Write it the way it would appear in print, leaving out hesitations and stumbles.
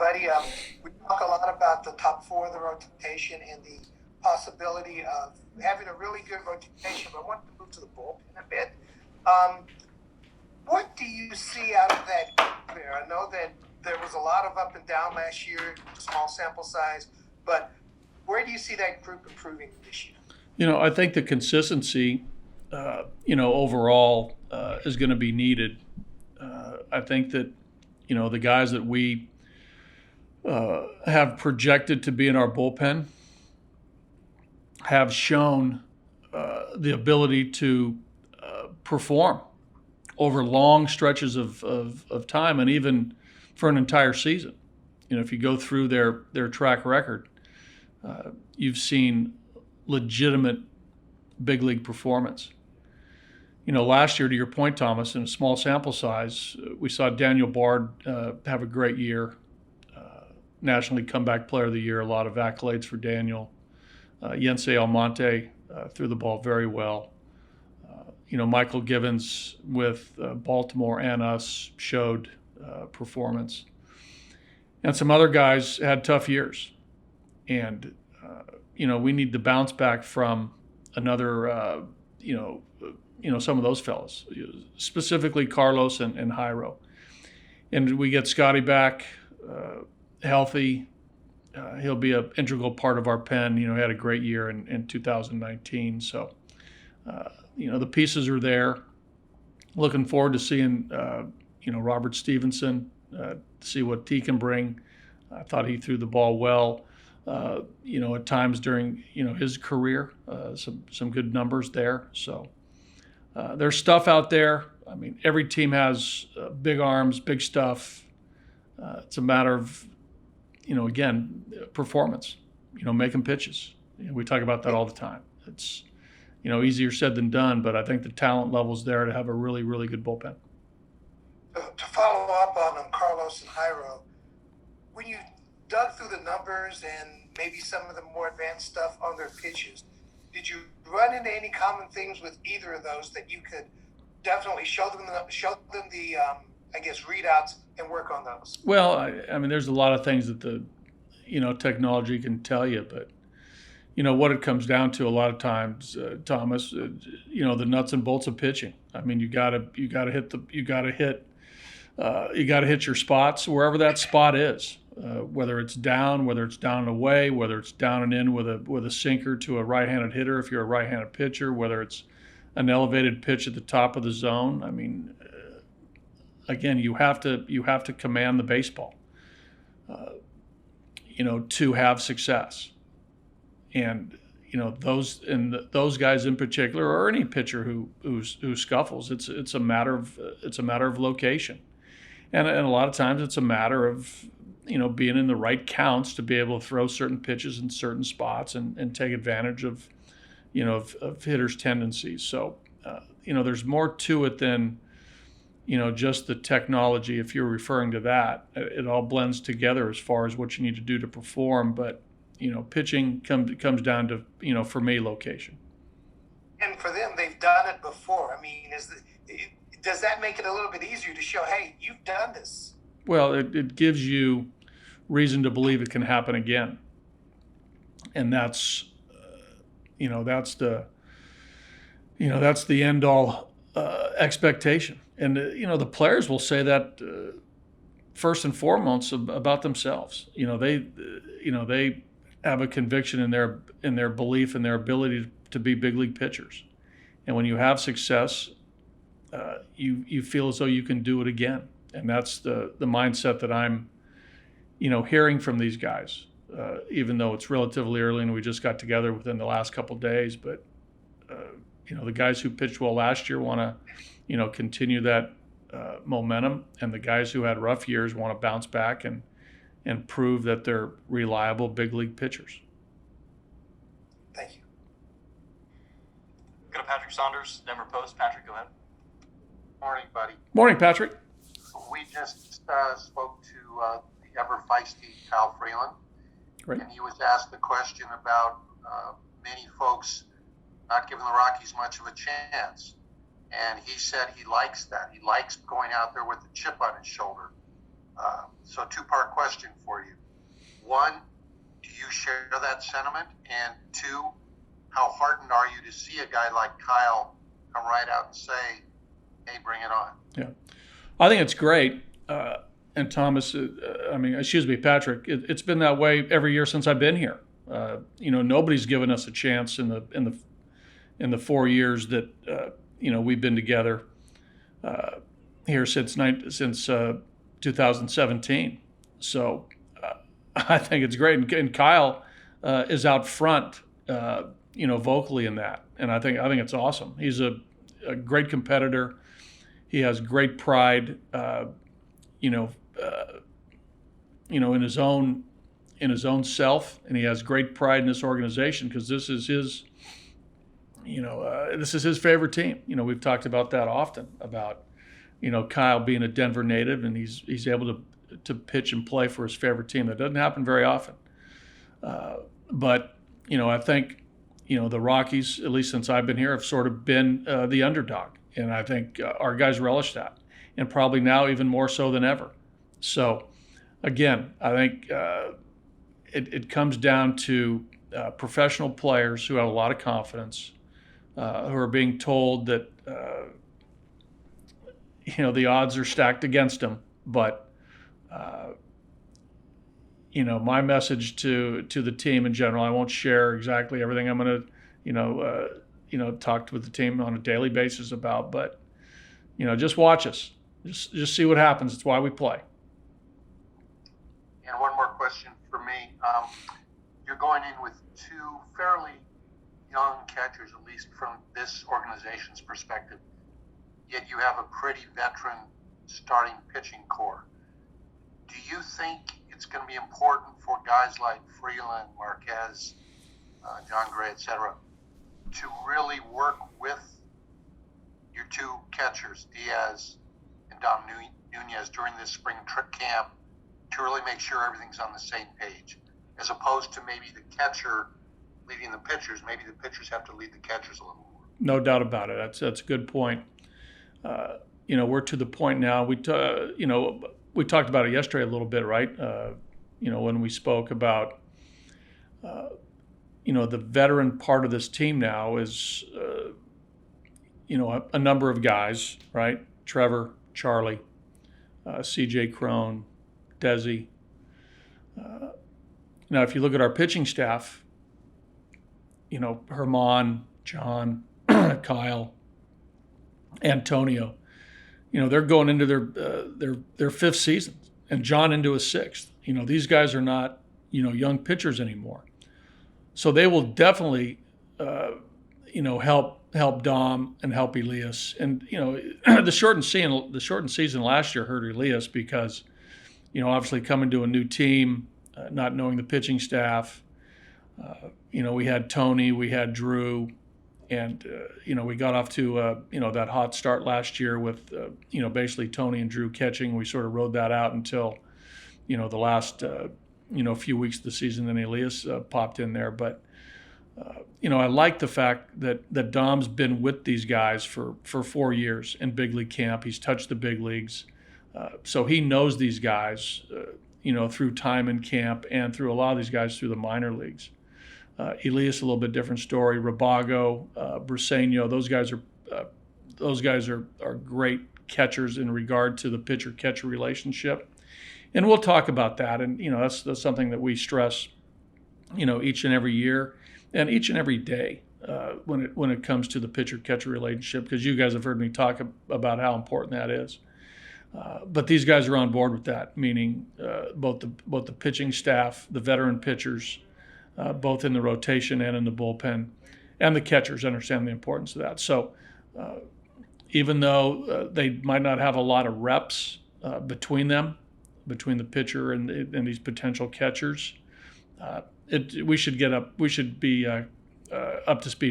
buddy. We talk a lot about the top four of the rotation and the possibility of having a really good rotation, but I want to move to the bullpen a bit. What do you see out of that group there? I know that there was a lot of up and down last year, small sample size, but where do you see that group improving this year? I think the consistency, overall is going to be needed. I think that, the guys that we have projected to be in our bullpen have shown the ability to perform over long stretches of time, and even for an entire season. If you go through their track record, you've seen legitimate big league performance. Last year, to your point, Thomas, in a small sample size, we saw Daniel Bard have a great year. National League Comeback Player of the Year, a lot of accolades for Daniel. Yensei Almonte threw the ball very well. Michael Givens with Baltimore and us showed performance. And some other guys had tough years. And, we need to bounce back from another, some of those fellas, specifically Carlos and Jairo. And we get Scotty back healthy. He'll be an integral part of our pen. He had a great year in 2019. So, the pieces are there. Looking forward to seeing, Robert Stevenson, see what he can bring. I thought he threw the ball well, at times during, his career. Some good numbers there. So there's stuff out there. I mean, every team has big arms, big stuff. It's a matter of, again, performance, making pitches. We talk about that all the time. It's, easier said than done, but I think the talent level's there to have a really, really good bullpen. To follow up on Carlos and Jairo, when you dug through the numbers and maybe some of the more advanced stuff on their pitches, did you run into any common things with either of those that you could definitely show them the readouts and work on those? Well, I mean, there's a lot of things that the, technology can tell you, but what it comes down to a lot of times, Thomas, the nuts and bolts of pitching. I mean, you gotta hit your spots wherever that spot is, whether it's down and away, whether it's down and in with a sinker to a right-handed hitter if you're a right-handed pitcher, whether it's an elevated pitch at the top of the zone. I mean, again, you have to command the baseball, to have success. And those guys in particular, or any pitcher who scuffles, it's a matter of location, and a lot of times it's a matter of being in the right counts to be able to throw certain pitches in certain spots and take advantage of hitters' tendencies. So there's more to it than just the technology. If you're referring to that, it all blends together as far as what you need to do to perform, but pitching comes down to, for me, location. And for them, they've done it before. I mean, does that make it a little bit easier to show, hey, you've done this? Well, it gives you reason to believe it can happen again. And that's the end all expectation. And, the players will say that first and foremost about themselves. They have a conviction in their belief and their ability to be big league pitchers. And when you have success, you feel as though you can do it again. And that's the mindset that I'm, hearing from these guys, even though it's relatively early and we just got together within the last couple of days. But, the guys who pitched well last year want to, continue that momentum. And the guys who had rough years want to bounce back and prove that they're reliable big league pitchers. Thank you. Go to Patrick Saunders, Denver Post. Patrick, go ahead. Morning, buddy. Morning, Patrick. We just spoke to the ever feisty Kyle Freeland, Great. And he was asked the question about many folks not giving the Rockies much of a chance. And he said he likes that. He likes going out there with the chip on his shoulder. So two-part question for you. One, do you share that sentiment? And two, how heartened are you to see a guy like Kyle come right out and say, hey, bring it on? Yeah, I think it's great. And Thomas, Patrick, it's been that way every year since I've been here. Nobody's given us a chance in the 4 years that we've been together here since 2017. So I think it's great, and Kyle is out front, vocally in that, and I think it's awesome. He's a great competitor. He has great pride, in his own self, and he has great pride in this organization because this is his, this is his favorite team. We've talked about that often about, Kyle being a Denver native, and he's able to pitch and play for his favorite team. That doesn't happen very often. But I think, the Rockies, at least since I've been here, have sort of been the underdog. And I think our guys relish that, and probably now even more so than ever. So, again, I think it comes down to professional players who have a lot of confidence, who are being told that the odds are stacked against them. But my message to the team in general, I won't share exactly everything I'm going to talk with the team on a daily basis about, but just watch us, just see what happens. It's why we play. And one more question for me. You're going in with two fairly young catchers, at least from this organization's perspective, yet you have a pretty veteran starting pitching core. Do you think it's going to be important for guys like Freeland, Marquez, John Gray, etc., to really work with your two catchers, Diaz and Dom Nunez, during this spring camp to really make sure everything's on the same page, as opposed to maybe the catcher leading the pitchers? Maybe the pitchers have to lead the catchers a little more. No doubt about it. That's a good point. We're to the point now. We talked about it yesterday a little bit, right? When we spoke about the veteran part of this team now is a number of guys, right? Trevor, Charlie, C.J. Crone, Desi. Now, if you look at our pitching staff, Herman, John, Kyle, Antonio, they're going into their fifth season, and John into his sixth. These guys are not, young pitchers anymore. So they will definitely, help Dom and help Elias. And the shortened season last year hurt Elias because, obviously coming to a new team, not knowing the pitching staff. We had Tony, we had Drew, and we got off to that hot start last year with basically Tony and Drew catching. We sort of rode that out until the last few weeks of the season, and Elias popped in there. But I like the fact that Dom's been with these guys for 4 years in big league camp. He's touched the big leagues, so he knows these guys through time in camp and through a lot of these guys through the minor leagues. Elias, a little bit different story. Rabago, Briseño, those guys are great catchers in regard to the pitcher-catcher relationship. And we'll talk about that. And, that's something that we stress, each and every year and each and every day when it comes to the pitcher-catcher relationship, because you guys have heard me talk about how important that is. But these guys are on board with that, meaning both the pitching staff, the veteran pitchers, both in the rotation and in the bullpen, and the catchers understand the importance of that. So even though they might not have a lot of reps between the pitcher and these potential catchers, we should be up to speed.